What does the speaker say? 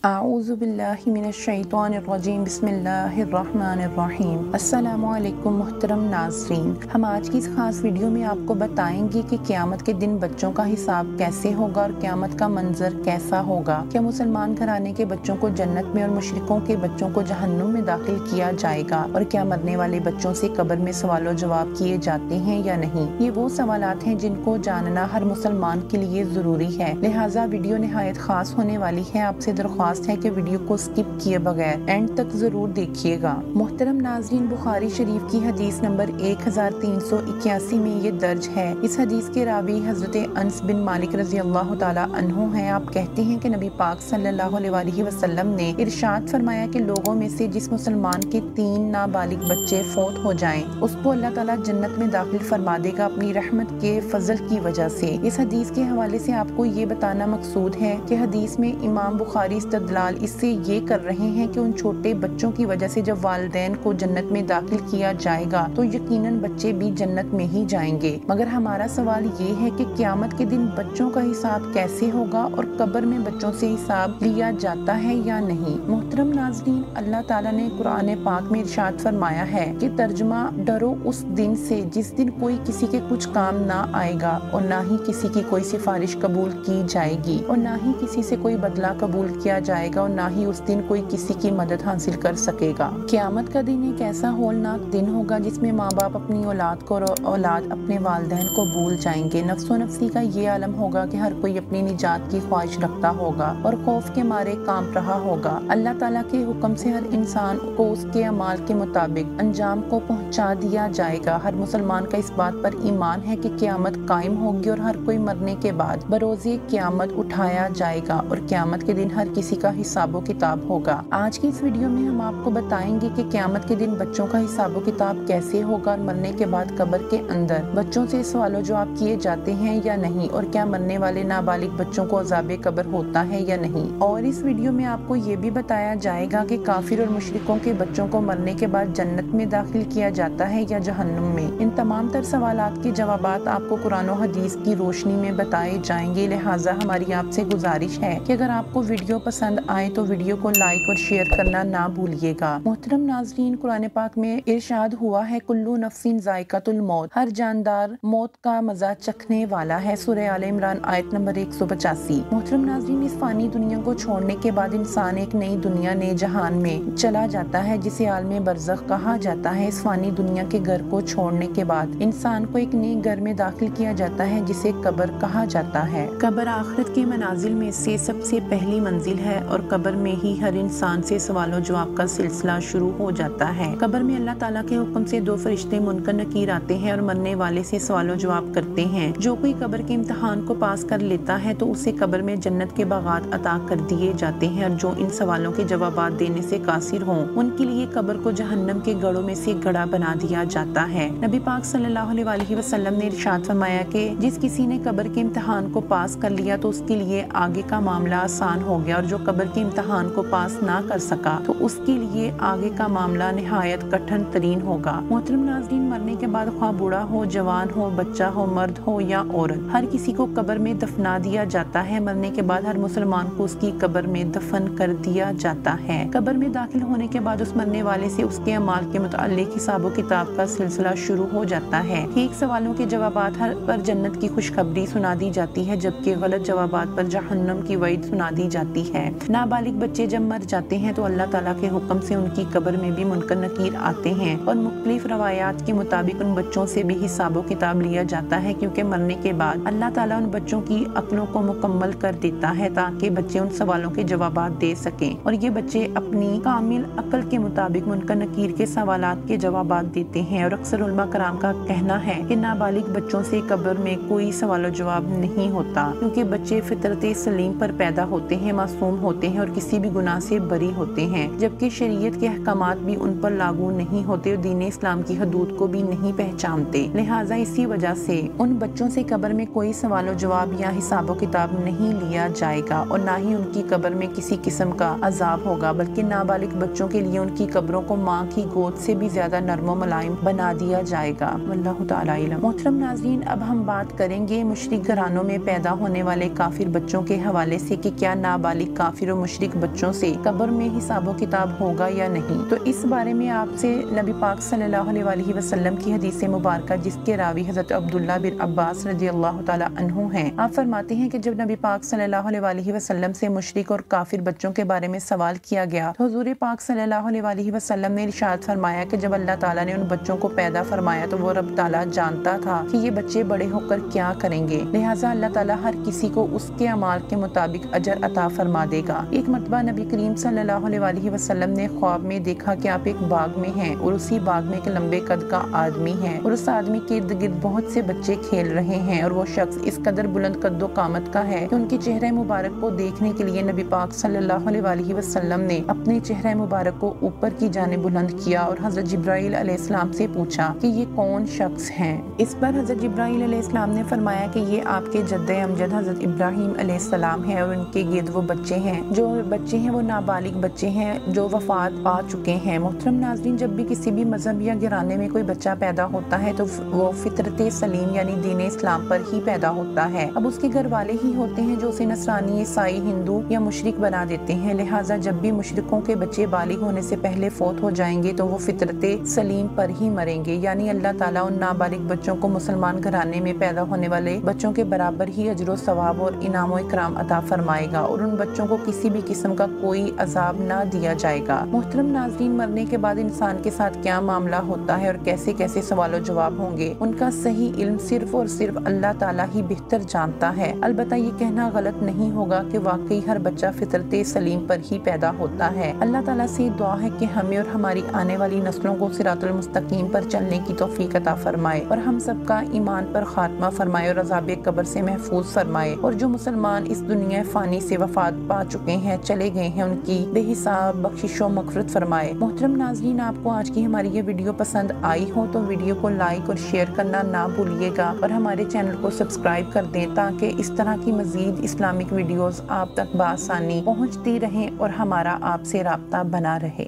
अऊज़ु बिल्लाहि मिनश्शैतानिर्रजीम बिस्मिल्लाहिर्रहमानिर्रहीम। अस्सलामु अलैकुम मुहतरम नाज़रीन, हम आज की इस खास वीडियो में आपको बताएंगे कि क़यामत के दिन बच्चों का हिसाब कैसे होगा और क़यामत का मंजर कैसा होगा। क्या मुसलमान घराने के बच्चों को जन्नत में और मुशरिकों के बच्चों को जहन्नुम में दाखिल किया जाएगा, और क्या मरने वाले बच्चों से कब्र में सवाल जवाब किए जाते हैं या नहीं। ये वो सवालात हैं जिनको जानना हर मुसलमान के लिए ज़रूरी है, लिहाजा वीडियो निहायत खास होने वाली है। आपसे दरख्वास्त है कि वीडियो को स्किप किए बगैर एंड तक जरूर देखिएगा। मुहतरम नाज़रीन, बुखारी शरीफ की हदीस नंबर 1381 में ये दर्ज है। इस हदीस के रावी हजरत अनस बिन मालिक रज़ी अल्लाह ताला अन्हु हैं। आप कहते हैं कि नबी पाक सल्लल्लाहु अलैहि वसल्लम ने इरशाद फरमाया कि लोगों में से जिस मुसलमान के 3 नाबालिग बच्चे फौत हो जाएं, उसको अल्लाह ताला जन्नत में दाखिल फरमा देगा अपनी रहमत के फजल की वजह से। इस हदीस के हवाले से आपको ये बताना मकसूद है कि हदीस में इमाम बुखारी इस्तदलाल इससे ये कर रहे हैं कि उन छोटे बच्चों की वजह से जब वालिदैन को जन्नत में दाखिल किया जाएगा तो यकीनन बच्चे भी जन्नत में ही जाएंगे। मगर हमारा सवाल ये है कि क़यामत के दिन बच्चों का हिसाब कैसे होगा और कब्र में बच्चों से हिसाब लिया जाता है या नहीं। मोहतरम नाज़रीन, अल्लाह ताला ने कुरान पाक में इरशाद फरमाया है कि तर्जुमा, डरो उस दिन से जिस दिन कोई किसी के कुछ काम ना आएगा और ना ही किसी की कोई सिफारिश कबूल की जाएगी और ना ही किसी से कोई बदला कबूल किया जाएगा और ना ही उस दिन कोई किसी की मदद हासिल कर सकेगा। क़यामत का दिन एक ऐसा होलनाक दिन होगा जिसमें माँ बाप अपनी औलाद को और औलाद अपने वालिदैन को भूल जाएंगे। नफ्सो नफ्सी का ये आलम होगा कि हर कोई अपनी निजात की ख्वाहिश रखता होगा और खौफ के मारे कांप रहा होगा। अल्लाह ताला के हुक्म से हर इंसान को उसके अमाल के मुताबिक अंजाम को पहुँचा दिया जाएगा। हर मुसलमान का इस बात पर ईमान है कि क़यामत कायम होगी और हर कोई मरने के बाद बरोज़े क़यामत उठाया जाएगा और क़यामत के दिन हर किसी का हिसाबो किताब होगा। आज की इस वीडियो में हम आपको बताएंगे कि क़यामत के दिन बच्चों का हिसाबो किताब कैसे होगा और मरने के बाद कब्र के अंदर बच्चों से सवालों जवाब किए जाते हैं या नहीं, और क्या मरने वाले नाबालिग बच्चों को अज़ाबे कब्र होता है या नहीं। और इस वीडियो में आपको ये भी बताया जाएगा कि काफिर और मुशरिकों के बच्चों को मरने के बाद जन्नत में दाखिल किया जाता है या जहन्नुम में। इन तमाम तर सवालात के जवाबात आपको कुरान और हदीस की रोशनी में बताए जाएंगे। लिहाजा हमारी आपसे गुजारिश है कि अगर आपको वीडियो पसंद आए तो वीडियो को लाइक और शेयर करना ना भूलिएगा। मोहतरम नाज़रीन, कुरान पाक में इरशाद हुआ है, कुल्लू नफ्सिन ज़ायक़तुल मौत, हर जानदार मौत का मजा चखने वाला है। सूरह आले इमरान आयत नंबर 185। मोहतरम नाज़रीन, इस फानी दुनिया को छोड़ने के बाद इंसान एक नई दुनिया नए जहान में चला जाता है जिसे आलमे बरज़ख कहा जाता है। इस फानी दुनिया के घर को छोड़ने के बाद इंसान को एक नए घर में दाखिल किया जाता है जिसे कब्र कहा जाता है। कब्र आखिरत के मनाजिल में से सबसे पहली मंजिल है और कब्र में ही हर इंसान से सवालों जवाब का सिलसिला शुरू हो जाता है। कब्र में अल्लाह ताला के हुक्म से 2 फरिश्ते मुनकर नकीर आते हैं और मरने वाले से सवालों जवाब करते हैं। जो कोई कब्र के इम्तिहान को पास कर लेता है तो उसे कब्र में जन्नत के बागात अता कर दिए जाते हैं, और जो इन सवालों के जवाबात देने से कासिर हों उनके लिए कब्र को जहन्नम के गढ़ों में से गड़ा बना दिया जाता है। नबी पाक सल्लल्लाहु अलैहि वसल्लम ने इरशाद फरमाया कि जिस किसी ने कब्र के इम्तिहान को पास कर लिया तो उसके लिए आगे का मामला आसान हो गया, और जो कब्र के इम्तिहान को पास ना कर सका तो उसके लिए आगे का मामला निहायत कठिन तरीन होगा। मोहतरम नाज़रीन, मरने के बाद ख्वाह बूढ़ा हो, जवान हो, बच्चा हो, मर्द हो या औरत, हर किसी को कब्र में दफना दिया जाता है। मरने के बाद हर मुसलमान को उसकी कब्र में दफन कर दिया जाता है। कब्र में दाखिल होने के बाद उस मरने वाले से उसके अमाल के मुतालिक हिसाबो किताब का सिलसिला शुरू हो जाता है। ठीक सवालों के जवाबात पर जन्नत की खुशखबरी सुना दी जाती है, जबकि गलत जवाबात पर जहन्नम की वईद सुना दी जाती है। नाबालिग बच्चे जब मर जाते हैं तो अल्लाह ताला के हुक्म से उनकी कब्र में भी मुनकर नकीर आते हैं और मुख्तलिफ रवायात के मुताबिक उन बच्चों से भी हिसाबो किताब लिया जाता है, क्योंकि मरने के बाद अल्लाह ताला उन बच्चों की अक्लों को मुकम्मल कर देता है ताकि बच्चे उन सवालों के जवाबात दे सकें, और ये बच्चे अपनी कामिल अक्ल के मुताबिक मुनकर नकीर के सवालात के जवाबात देते हैं। और अक्सर उलमा कराम का कहना है कि नाबालिग बच्चों से कब्र में कोई सवाल जवाब नहीं होता, क्योंकि बच्चे फितरत सलीम पर पैदा होते हैं, मासूम होते हैं और किसी भी गुनाह से बरी होते हैं, जबकि शरीयत के अहकामात भी उन पर लागू नहीं होते और दीन इस्लाम की हदूद को भी नहीं पहचानते। लिहाजा इसी वजह से उन बच्चों से कब्र में कोई सवाल जवाब या हिसाबो किताब नहीं लिया जाएगा और ना ही उनकी कब्र में किसी किस्म का अजाब होगा, बल्कि नाबालिग बच्चों के लिए उनकी कब्रों को माँ की गोद से भी ज्यादा नर्म मुलायम बना दिया जाएगा। वल्लाहु ताला इल्म। मोहतरम नाज़रीन, अब हम बात करेंगे मुशरिक घरानों में पैदा होने वाले काफिर बच्चों के हवाले से कि क्या नाबालिग کافر و مشرک بچوں سے قبر میں حساب و کتاب ہوگا یا نہیں؟ تو اس بارے میں آپ سے نبی پاک صلی اللہ علیہ وسلم کی حدیث مبارکہ جس کے راوی حضرت عبداللہ بن عباس رضی اللہ تعالی عنہ ہیں، آپ فرماتے ہیں کہ جب نبی پاک صلی اللہ علیہ وسلم سے مشرک اور کافر بچوں کے بارے میں سوال کیا گیا تو حضور پاک صلی اللہ علیہ وسلم نے ارشاد فرمایا کہ جب اللہ تعالیٰ نے ان بچوں کو پیدا فرمایا تو وہ رب تعالیٰ جانتا تھا کہ یہ بچے بڑے ہو کر کیا کریں گے، لہٰذا اللہ تعالیٰ ہر کسی کو اس کے اعمال کے مطابق اجر عطا فرما دے گا۔ ایک مرتبہ نبی کریم صلی اللہ علیہ وسلم نے خواب میں دیکھا کہ آپ ایک باغ میں ہیں اور اسی باغ میں ایک لمبے قد کا آدمی ہے اور اس آدمی کے ارد گرد بہت سے بچے کھیل رہے ہیں اور وہ شخص اس قدر بلند قد و قامت کا ہے کہ ان کے چہرہ مبارک کو دیکھنے کے لیے نبی پاک صلی اللہ علیہ وسلم نے اپنے چہرہ مبارک کو اوپر کی جانب بلند کیا اور حضرت جبرائیل علیہ السلام سے پوچھا کہ یہ کون شخص ہیں؟ اس پر حضرت جبرائیل علیہ السلام نے فرمایا کہ یہ آپ کے جد امجد حضرت ابراہیم علیہ السلام ہے اور ان کے گرد وہ بچے ہیں، جو بچے ہیں وہ نابالغ بچے ہیں جو وفات پا چکے ہیں۔ محترم ناظرین، جب بھی کسی بھی مذہب یا گھرانے میں کوئی بچہ پیدا ہوتا ہے تو وہ فطرت سلیم یعنی دین اسلام پر ہی پیدا ہوتا ہے۔ اب اس کے گھر والے ہی ہوتے ہیں جو اسے نصرانی، عیسائی، ہندو یا مشرک بنا دیتے ہیں، لہٰذا جب بھی مشرکوں کے بچے بالغ ہونے سے پہلے فوت ہو جائیں گے تو وہ فطرت سلیم پر ہی مریں گے، یعنی اللہ تعالیٰ ان نابالغ بچوں کو مسلمان گھرانے میں پیدا ہونے والے بچوں کے برابر ہی اجر و ثواب اور انعام و اکرام عطا فرمائے گا اور ان بچوں کو کسی بھی قسم کا کوئی عذاب نہ دیا جائے گا۔ محترم ناظرین، مرنے کے بعد انسان کے ساتھ کیا معاملہ ہوتا ہے اور کیسے کیسے سوال و جواب ہوں گے، ان کا صحیح علم صرف اور صرف اللہ تعالیٰ ہی بہتر جانتا ہے۔ البتہ یہ کہنا غلط نہیں ہوگا کہ واقعی ہر بچہ فطرت سلیم پر ہی پیدا ہوتا ہے۔ اللہ تعالیٰ سے دعا ہے کہ ہمیں اور ہماری آنے والی نسلوں کو صراط المستقیم پر چلنے کی توفیق عطا فرمائے اور ہم سب کا ایمان پر خاتمہ فرمائے اور عذاب قبر سے محفوظ فرمائے، اور جو مسلمان اس دنیا فانی سے وفات پا چکے ہیں، چلے گئے ہیں، ان کی بے حساب بخشش و مغفرت فرمائے۔ محترم ناظرین، آپ کو آج کی ہماری یہ ویڈیو پسند آئی ہو تو ویڈیو کو لائک اور شیئر کرنا نہ بھولیے گا اور ہمارے چینل کو سبسکرائب کر دیں تاکہ اس طرح کی مزید اسلامک ویڈیوز آپ تک بآسانی پہنچتی رہیں اور ہمارا آپ سے رابطہ بنا رہے۔